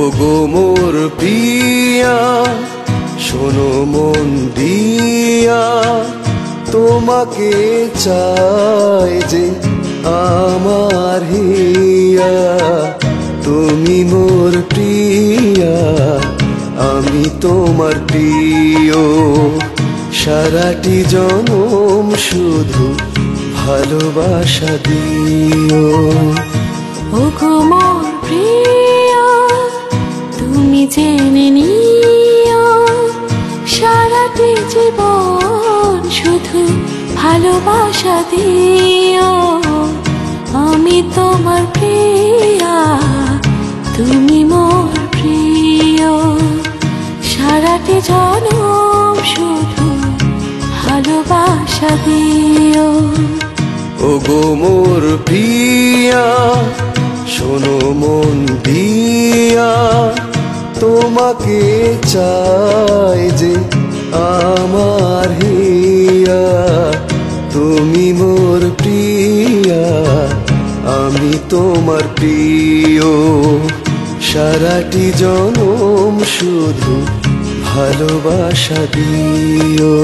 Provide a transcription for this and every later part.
ওগো মোর প্রিয়া শোনো মন দিয়া, তোমাকে চাই যে আমার হিয়া। তুমি মোর প্রিয়া, আমি তোমার প্রিয়, সারাটি জনম শুধু ভালোবাসা দিও। ওগো মোর প্রিয়া তুমি জেনে নিও, সারাটি জীবন শুধু ভালোবাসা দিও। আমি তোমার প্রিয়া, তুমি মোর প্রিয়, সারাটি জনম শুধু ভালোবাসা দিও। ওগো মোর প্রিয়া শোনো মন দিয়া, তোমাকে চাই যে আমার হিয়া। তুমি মোর প্রিয়া, আমি তোমার প্রিয়, সারাটি জনম শুধু ভালোবাসা দিও।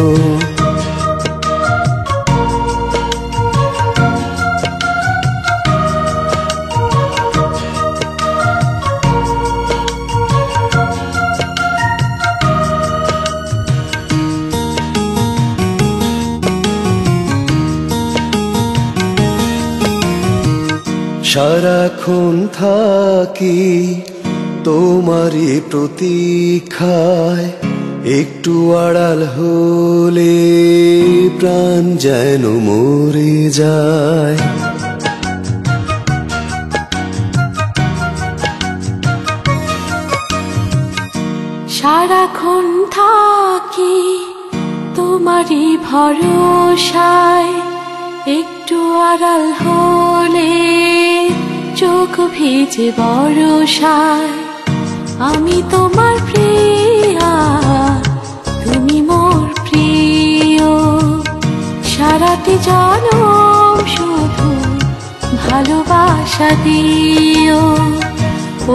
সারাক্ষণ থাকি তোমারই প্রতীক্ষায়, একটু আড়াল হলে প্রাণ যেন মরে যায়। সারাক্ষণ থাকি তোমারই ভরসায়, একটু আড়াল হলে চোখ ভিজে বরষায়। আমি তোমার প্রিয়া, তুমি মোর প্রিয়, সারাটি জনম শুধু ভালোবাসা দিও।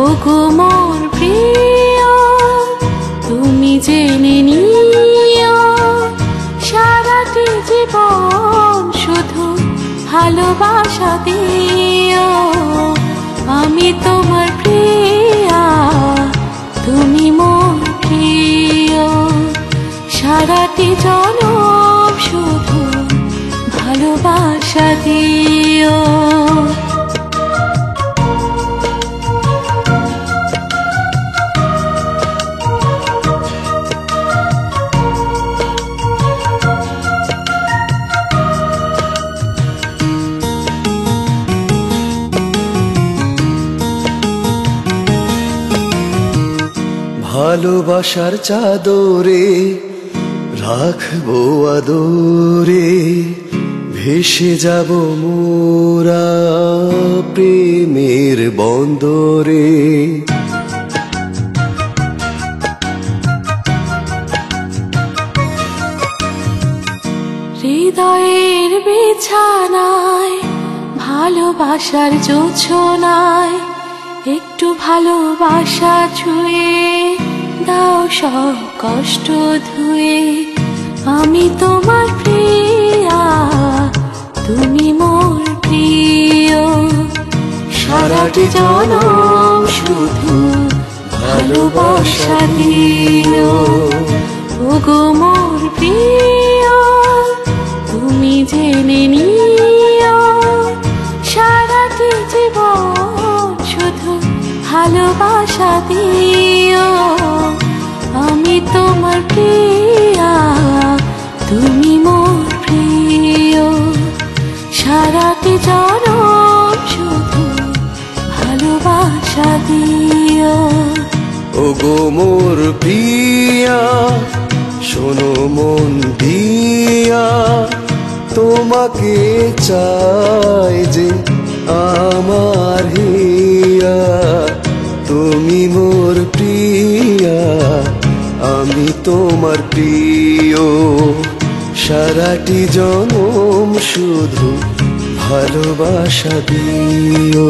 ওগো মোর প্রিয় তুমি জেনে নিও, সারাটি জীবন শুধু ভালোবাসা দিও। আমি তোমার প্রিয়া, তুমি মোর প্রিয়, সারাটি জনম শুধু ভালোবাসা দিও। ভালোবাসার চাদরে রাখবো আদরে, ভেসে যাব মোরা প্রেমের বন্দরে। হৃদয়ের বিছানায় ভালোবাসার জোছনায়, একটু ভালোবাসা ছুঁয়ে দাও সব কষ্ট ধুয়ে। আমি তোমার প্রিয়া, তুমি মোর প্রিয়, সারাটি জনম শুধু ভালোবাসা দিও। ওগো মোর প্রিয় তুমি জেনে নিও, সারাটি জীবন শুধু ভালোবাসা দিও। আমি তোমার প্রিয়া, তুমি মোর প্রিয়, সারাটি জনম শুধু ভালোবাসা দিও। ওগো মোর প্রিয়া শোনো মন দিয়া, তোমাকে চাই যে আমার হিয়া। তুমি মোর প্রিয়া, আমি তোমার প্রিয়, সারাটি জনম শুধু ভালোবাসা দিও।